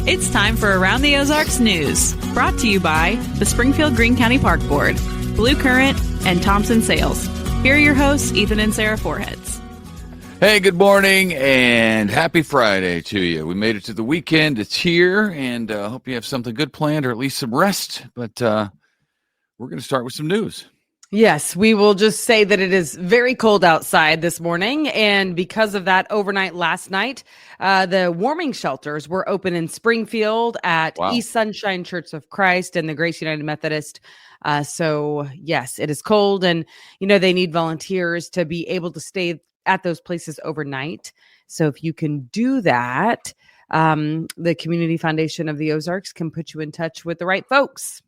It's time for Around the Ozarks News, brought to you by the Springfield Greene County Park Board, Blue Current, and Thompson Sales. Here are your hosts, Ethan and Sarah Foreheads. Hey, good morning and happy Friday to you. We made it to the weekend. It's here, and I hope you have something good planned or at least some rest. But we're going to start with some news. Yes, we will just say that it is very cold outside this morning. And because of that, overnight last night, the warming shelters were open in Springfield at East Sunshine Church of Christ and the Grace United Methodist. So, yes, it is cold. And, you know, they need volunteers to be able to stay at those places overnight. So if you can do that, the Community Foundation of the Ozarks can put you in touch with the right folks.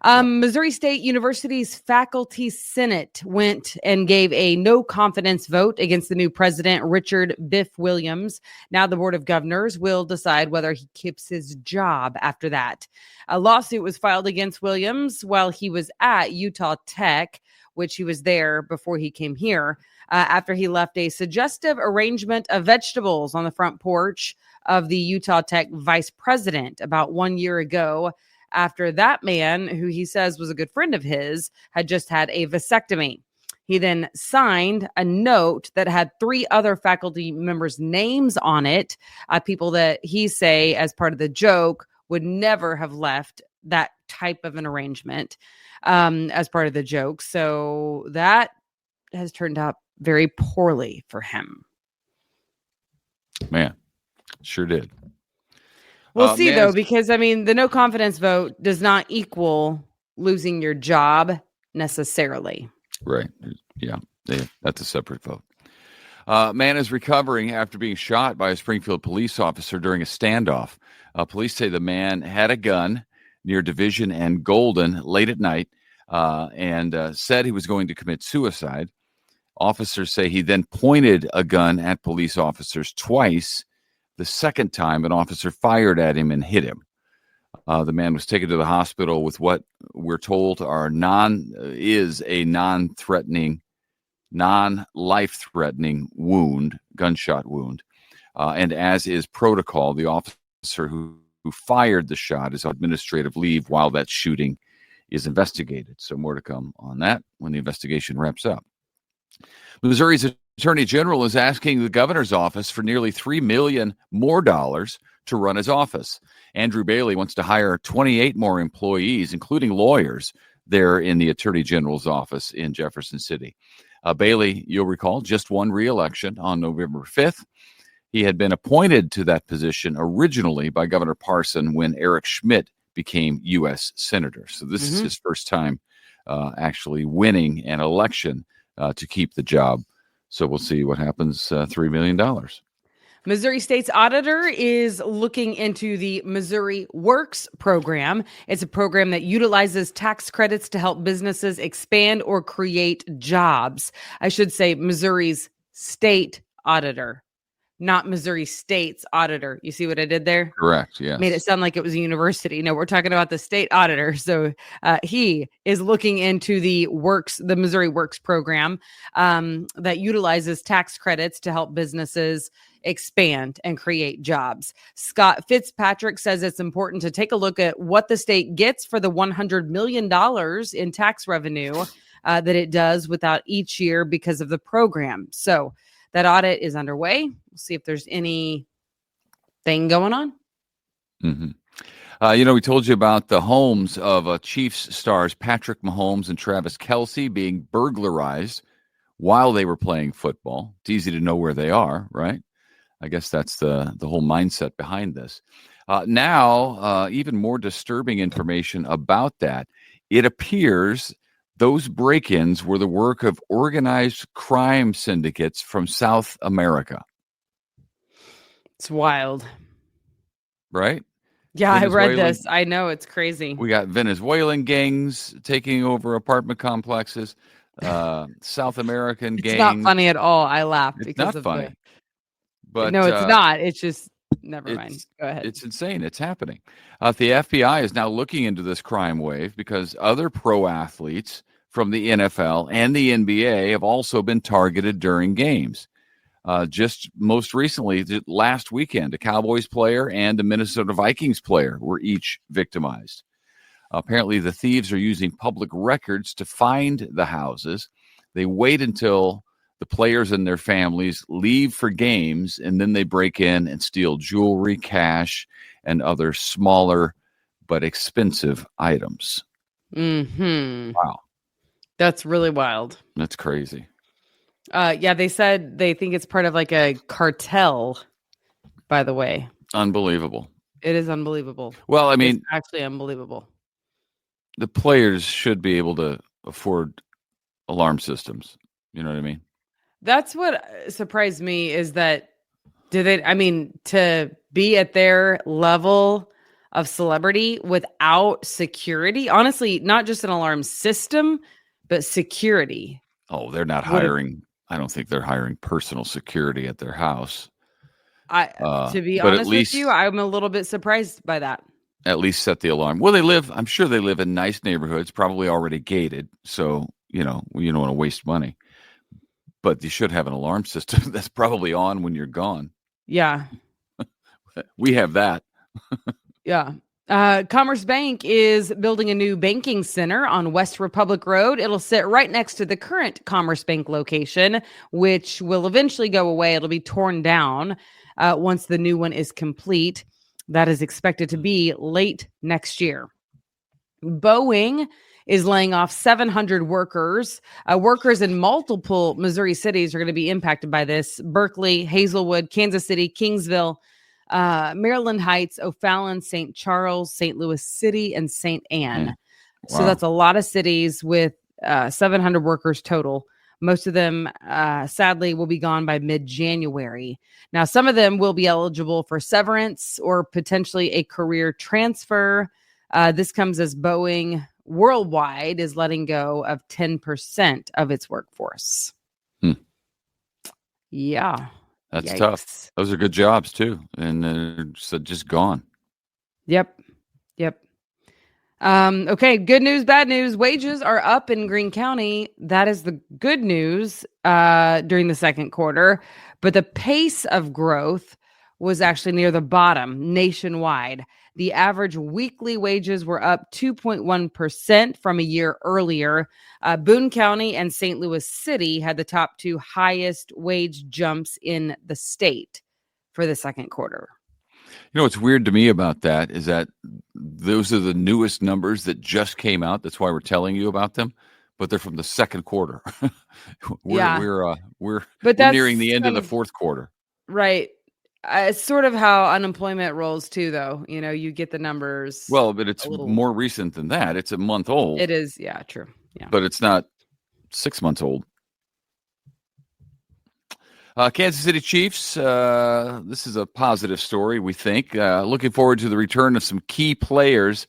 Missouri State University's Faculty Senate went and gave a no confidence vote against the new president, Richard Biff Williams. Now the Board of Governors will decide whether he keeps his job after that. A lawsuit was filed against Williams while he was at Utah Tech, which he was there before he came here, after he left a suggestive arrangement of vegetables on the front porch of the Utah Tech vice president about 1 year ago, after that man, who he says was a good friend of his, had just had a vasectomy. He then signed a note that had 3 other faculty members' names on it, people that he say, as part of the joke, would never have left that type of an arrangement as part of the joke. So that has turned out very poorly for him. Man, sure did. We'll see, though, because, I mean, the no confidence vote does not equal losing your job necessarily. Right. Yeah, that's a separate vote. Man is recovering after being shot by a Springfield police officer during a standoff. Police say the man had a gun near Division and Golden late at night and said he was going to commit suicide. Officers say he then pointed a gun at police officers twice. The second time, an officer fired at him and hit him. The man was taken to the hospital with what we're told is a non-life-threatening wound, gunshot wound. And as is protocol, the officer who fired the shot is on administrative leave while that shooting is investigated. So more to come on that when the investigation wraps up. Missouri's Attorney General is asking the governor's office for nearly $3 million more dollars to run his office. Andrew Bailey wants to hire 28 more employees, including lawyers, there in the Attorney General's office in Jefferson City. Bailey, you'll recall, just won re-election on November 5th. He had been appointed to that position originally by Governor Parson when Eric Schmidt became U.S. Senator. So this is his first time actually winning an election to keep the job. So we'll see what happens. $3 million. Missouri State's auditor is looking into the Missouri Works program. It's a program that utilizes tax credits to help businesses expand or create jobs. I should say Missouri's state auditor, not Missouri State's auditor. You see what I did there? Correct, yes. Made it sound like it was a university. No, we're talking about the state auditor. So he is looking into the Missouri Works program that utilizes tax credits to help businesses expand and create jobs. Scott Fitzpatrick says it's important to take a look at what the state gets for the $100 million in tax revenue that it does without each year because of the program. So that audit is underway. We'll see if there's anything going on. We told you about the homes of Chiefs stars Patrick Mahomes and Travis Kelce being burglarized while they were playing football. It's easy to know where they are, right? I guess that's the whole mindset behind this. Now, even more disturbing information about that. It appears those break-ins were the work of organized crime syndicates from South America. It's wild. Right? Yeah, I read this. I know, it's crazy. We got Venezuelan gangs taking over apartment complexes, South American gangs. It's not funny at all. I laugh it's because not of funny. it. But no, it's not. It's just, never mind. Go ahead. It's insane. It's happening. The FBI is now looking into this crime wave because other pro athletes from the NFL and the NBA have also been targeted during games. Just most recently, last weekend, a Cowboys player and a Minnesota Vikings player were each victimized. Apparently, the thieves are using public records to find the houses. They wait until the players and their families leave for games, and then they break in and steal jewelry, cash, and other smaller but expensive items. Mm-hmm. Wow. That's really wild. That's crazy. Yeah, they said they think it's part of like a cartel, by the way. Unbelievable. It is unbelievable. Well, I mean, it's actually unbelievable. The players should be able to afford alarm systems. You know what I mean? That's what surprised me is that to be at their level of celebrity without security, honestly, not just an alarm system, but security. Oh, they're not hiring. I don't think they're hiring personal security at their house. To be honest with you, I'm a little bit surprised by that. At least set the alarm. Well, I'm sure they live in nice neighborhoods, probably already gated. So, you don't want to waste money. But you should have an alarm system that's probably on when you're gone. Yeah. We have that. Yeah. Commerce Bank is building a new banking center on West Republic Road. It'll sit right next to the current Commerce Bank location, which will eventually go away. It'll be torn down once the new one is complete. That is expected to be late next year. Boeing is laying off 700 workers. Workers in multiple Missouri cities are going to be impacted by this. Berkeley, Hazelwood, Kansas City, Kingsville, Maryland Heights, O'Fallon, St. Charles, St. Louis City, and St. Anne. Wow. So that's a lot of cities with 700 workers total. Most of them, sadly, will be gone by mid-January. Now, some of them will be eligible for severance or potentially a career transfer. This comes as Boeing worldwide is letting go of 10% of its workforce. Yeah. That's tough. Those are good jobs, too. And they're just gone. Yep. Okay, good news, bad news. Wages are up in Greene County. That is the good news during the second quarter. But the pace of growth was actually near the bottom nationwide. The average weekly wages were up 2.1% from a year earlier. Boone County and St. Louis City had the top two highest wage jumps in the state for the second quarter. What's weird to me about that is that those are the newest numbers that just came out. That's why we're telling you about them, but they're from the second quarter. We're nearing the end of the fourth quarter. Right. It's sort of how unemployment rolls too, though. You get the numbers. Well, but it's more recent than that. It's a month old. It is. Yeah, true. Yeah. But it's not 6 months old. Kansas City Chiefs, this is a positive story, we think. Looking forward to the return of some key players.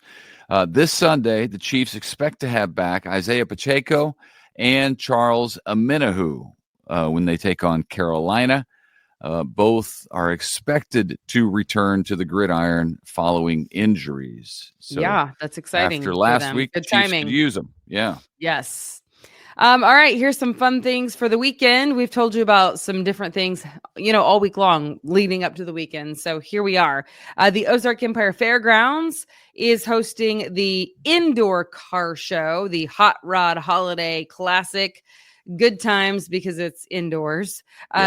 This Sunday, the Chiefs expect to have back Isaiah Pacheco and Charles Omenihu when they take on Carolina. Both are expected to return to the gridiron following injuries. So yeah, that's exciting. After last week, good timing. Could use them. Yeah. Yes. All right, here's some fun things for the weekend. We've told you about some different things, all week long leading up to the weekend. So here we are. The Ozark Empire Fairgrounds is hosting the indoor car show, the Hot Rod Holiday Classic. Good times because it's indoors.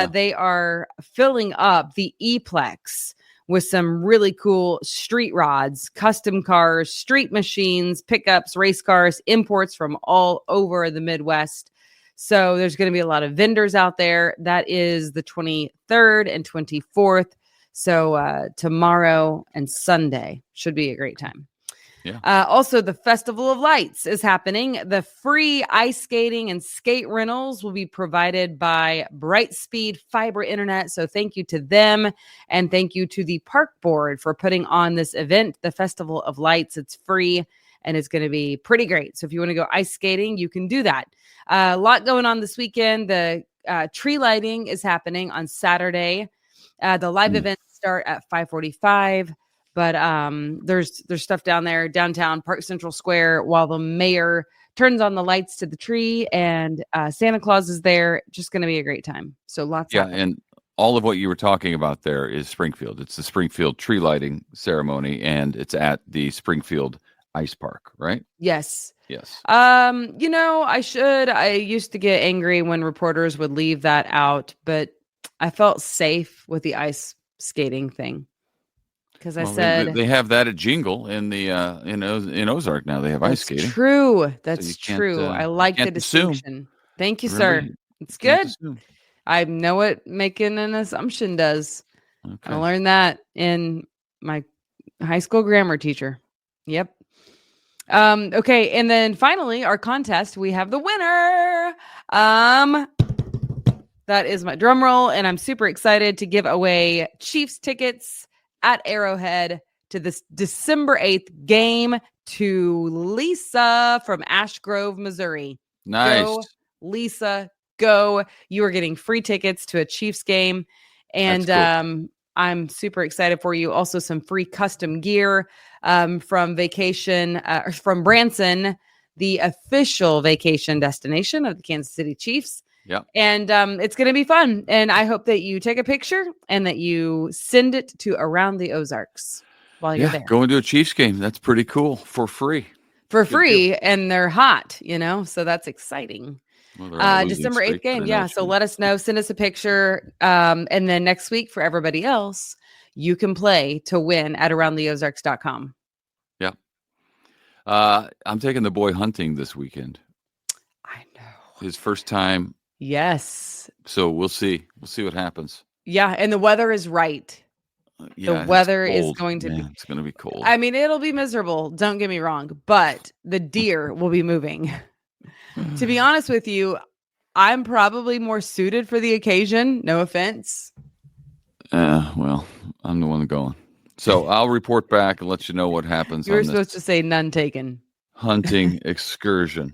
They are filling up the E-Plex with some really cool street rods, custom cars, street machines, pickups, race cars, imports from all over the Midwest. So there's going to be a lot of vendors out there. That is the 23rd and 24th. So tomorrow and Sunday should be a great time. Yeah. Also, the Festival of Lights is happening. The free ice skating and skate rentals will be provided by Brightspeed Fiber Internet. So thank you to them. And thank you to the park board for putting on this event, the Festival of Lights. It's free and it's going to be pretty great. So if you want to go ice skating, you can do that. A lot going on this weekend. The tree lighting is happening on Saturday. The live events start at 5:45. But there's stuff down there, downtown Park Central Square, while the mayor turns on the lights to the tree and Santa Claus is there. Just going to be a great time. So lots of and all of what you were talking about there is Springfield. It's the Springfield tree lighting ceremony, and it's at the Springfield Ice Park, right? Yes. Yes. I used to get angry when reporters would leave that out, but I felt safe with the ice skating thing. Because I said they have that at Jingle in the in Ozark now. They have ice skating. True. That's true. I like the distinction. Thank you, sir. It's good. I know what making an assumption does. Okay. I learned that in my high school grammar teacher. Yep. Okay, and then finally, our contest, we have the winner. That is my drum roll, and I'm super excited to give away Chiefs tickets at Arrowhead to this December 8th game to Lisa from Ash Grove, Missouri. Nice. Go, Lisa, go. You are getting free tickets to a Chiefs game, and cool. I'm super excited for you. Also, some free custom gear from Branson, the official vacation destination of the Kansas City Chiefs. Yeah. And it's going to be fun. And I hope that you take a picture and that you send it to Around the Ozarks while you're there. Going to a Chiefs game. That's pretty cool. For free. And they're hot, so that's exciting. Well, December 8th game. Yeah. So let us know. Send us a picture. And then next week for everybody else, you can play to win at aroundtheozarks.com. Yeah. I'm taking the boy hunting this weekend. I know. His first time. Yes. So we'll see. We'll see what happens. Yeah. And the weather is right. The weather is going to be. It's going to be cold. I mean, it'll be miserable. Don't get me wrong. But the deer will be moving. To be honest with you, I'm probably more suited for the occasion. No offense. Well, I'm the one going. So I'll report back and let you know what happens. You were supposed to say none taken. Hunting excursion.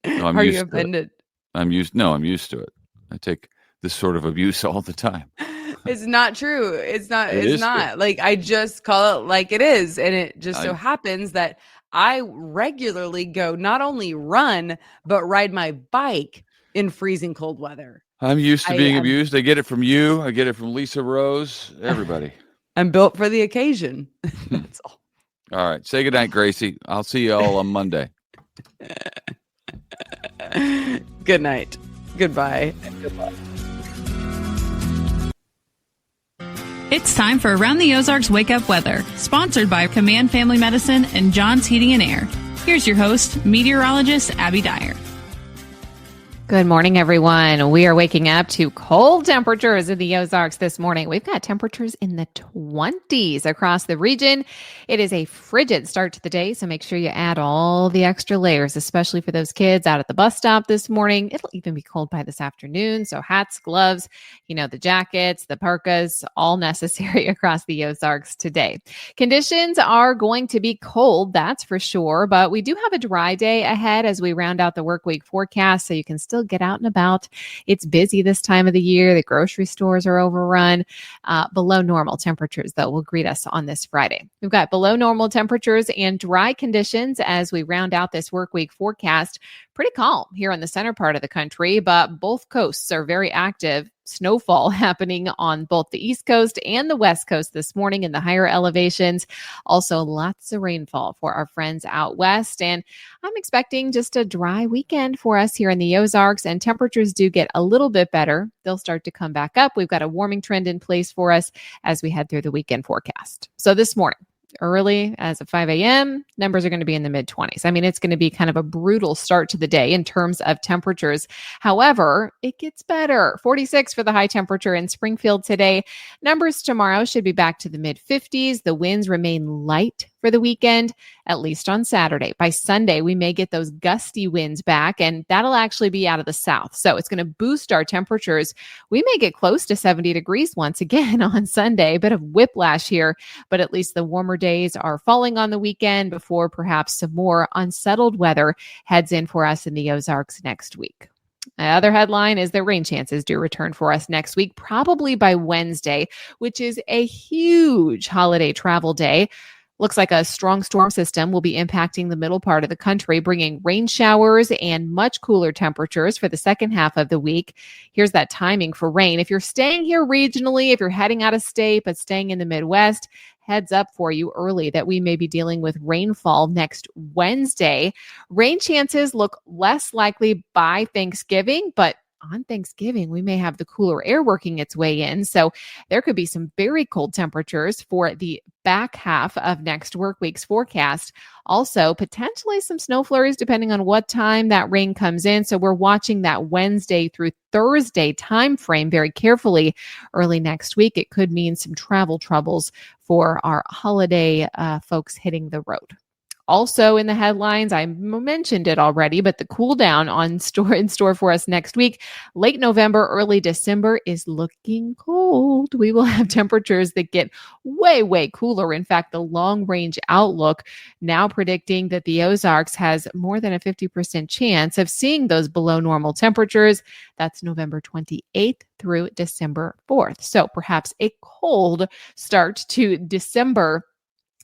No, Are you offended? I'm used to it. I take this sort of abuse all the time. It's not true. It's not. It's not. Like, I just call it like it is. And it just so happens that I regularly go not only run, but ride my bike in freezing cold weather. I'm used to being abused. I get it from you. I get it from Lisa Rose. Everybody. I'm built for the occasion. That's all. All right. Say goodnight, Gracie. I'll see you all on Monday. Good night. Goodbye. Goodbye. It's time for Around the Ozarks Wake Up Weather, sponsored by Command Family Medicine and John's Heating and Air. Here's your host, meteorologist Abby Dyer. Good morning, everyone. We are waking up to cold temperatures in the Ozarks this morning. We've got temperatures in the 20s across the region. It is a frigid start to the day, so make sure you add all the extra layers, especially for those kids out at the bus stop this morning. It'll even be cold by this afternoon, so hats, gloves, the jackets, the parkas, all necessary across the Ozarks today. Conditions are going to be cold, that's for sure, but we do have a dry day ahead as we round out the work week forecast, so you can still get out and about. It's busy this time of the year. The grocery stores are overrun. Below normal temperatures, though, will greet us on this Friday. We've got below normal temperatures and dry conditions as we round out this work week forecast. Pretty calm here in the center part of the country, but both coasts are very active. Snowfall happening on both the East Coast and the West Coast this morning in the higher elevations. Also, lots of rainfall for our friends out west. And I'm expecting just a dry weekend for us here in the Ozarks, and temperatures do get a little bit better. They'll start to come back up. We've got a warming trend in place for us as we head through the weekend forecast. So this morning, early as of 5 a.m., numbers are going to be in the mid-20s. I mean, it's going to be kind of a brutal start to the day in terms of temperatures. However, it gets better. 46 for the high temperature in Springfield today. Numbers tomorrow should be back to the mid-50s. The winds remain light for the weekend, at least on Saturday. By Sunday, we may get those gusty winds back, and that'll actually be out of the south. So it's going to boost our temperatures. We may get close to 70 degrees once again on Sunday. A bit of whiplash here, but at least the warmer days are falling on the weekend before perhaps some more unsettled weather heads in for us in the Ozarks next week. The other headline is that rain chances do return for us next week, probably by Wednesday, which is a huge holiday travel day. Looks like a strong storm system will be impacting the middle part of the country, bringing rain showers and much cooler temperatures for the second half of the week. Here's that timing for rain. If you're staying here regionally, if you're heading out of state but staying in the Midwest, heads up for you early that we may be dealing with rainfall next Wednesday. Rain chances look less likely by Thanksgiving, but on Thanksgiving, we may have the cooler air working its way in. So there could be some very cold temperatures for the back half of next work week's forecast. Also, potentially some snow flurries depending on what time that rain comes in. So we're watching that Wednesday through Thursday time frame very carefully. Early next week, it could mean some travel troubles for our holiday folks hitting the road. Also in the headlines, I mentioned it already, but the cool down in store for us next week, late November, early December is looking cold. We will have temperatures that get way, way cooler. In fact, the long range outlook now predicting that the Ozarks has more than a 50% chance of seeing those below normal temperatures. That's November 28th through December 4th. So perhaps a cold start to December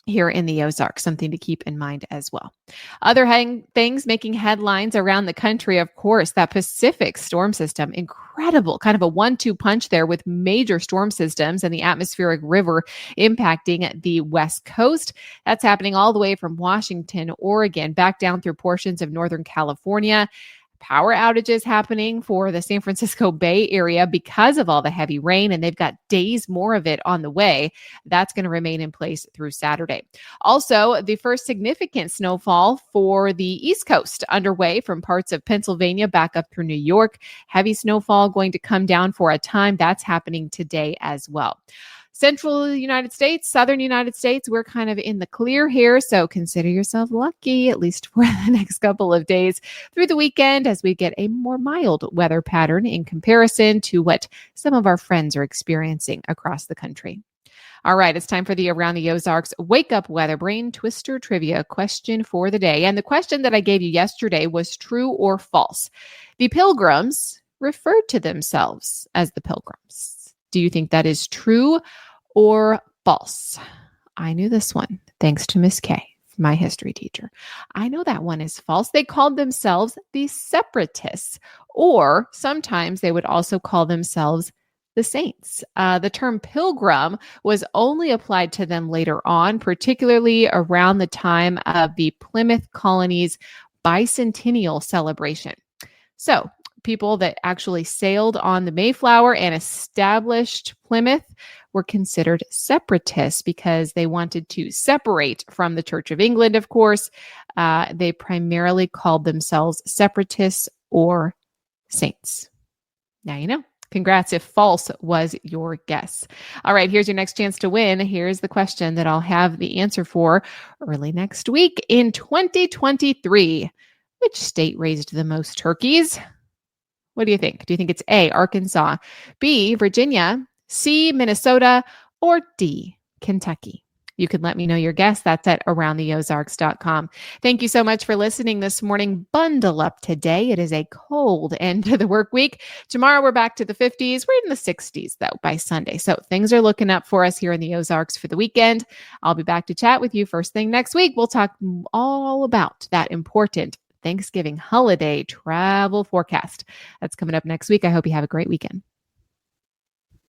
here in the Ozarks, something to keep in mind as well. Other things making headlines around the country, of course, that Pacific storm system, incredible, kind of a 1-2 punch there with major storm systems and the atmospheric river impacting the West Coast. That's happening all the way from Washington, Oregon, back down through portions of Northern California. Power outages happening for the San Francisco Bay Area because of all the heavy rain, and they've got days more of it on the way. That's going to remain in place through Saturday. Also, the first significant snowfall for the East Coast underway from parts of Pennsylvania back up through New York. Heavy snowfall going to come down for a time. That's happening today as well. Central United States, Southern United States, we're kind of in the clear here. So consider yourself lucky, at least for the next couple of days through the weekend as we get a more mild weather pattern in comparison to what some of our friends are experiencing across the country. All right, it's time for the Around the Ozarks Wake Up Weather Brain Twister Trivia question for the day. And the question that I gave you yesterday was true or false. The Pilgrims referred to themselves as the Pilgrims. Do you think that is true or false? I knew this one, thanks to Miss K, my history teacher. I know that one is false. They called themselves the Separatists, or sometimes they would also call themselves the Saints. The term pilgrim was only applied to them later on, particularly around the time of the Plymouth colony's bicentennial celebration. So people that actually sailed on the Mayflower and established Plymouth were considered separatists because they wanted to separate from the Church of England, of course. They primarily called themselves separatists or saints. Now you know. Congrats if false was your guess. All right, here's your next chance to win. Here's the question that I'll have the answer for early next week. In 2023, which state raised the most turkeys? What do you think? Do you think it's A, Arkansas, B, Virginia, C, Minnesota, or D, Kentucky? You can let me know your guess. That's at aroundtheozarks.com. Thank you so much for listening this morning. Bundle up today. It is a cold end to the work week. Tomorrow we're back to the 50s. We're in the 60s though by Sunday. So things are looking up for us here in the Ozarks for the weekend. I'll be back to chat with you first thing next week. We'll talk all about that important Thanksgiving holiday travel forecast. That's coming up next week. I hope you have a great weekend.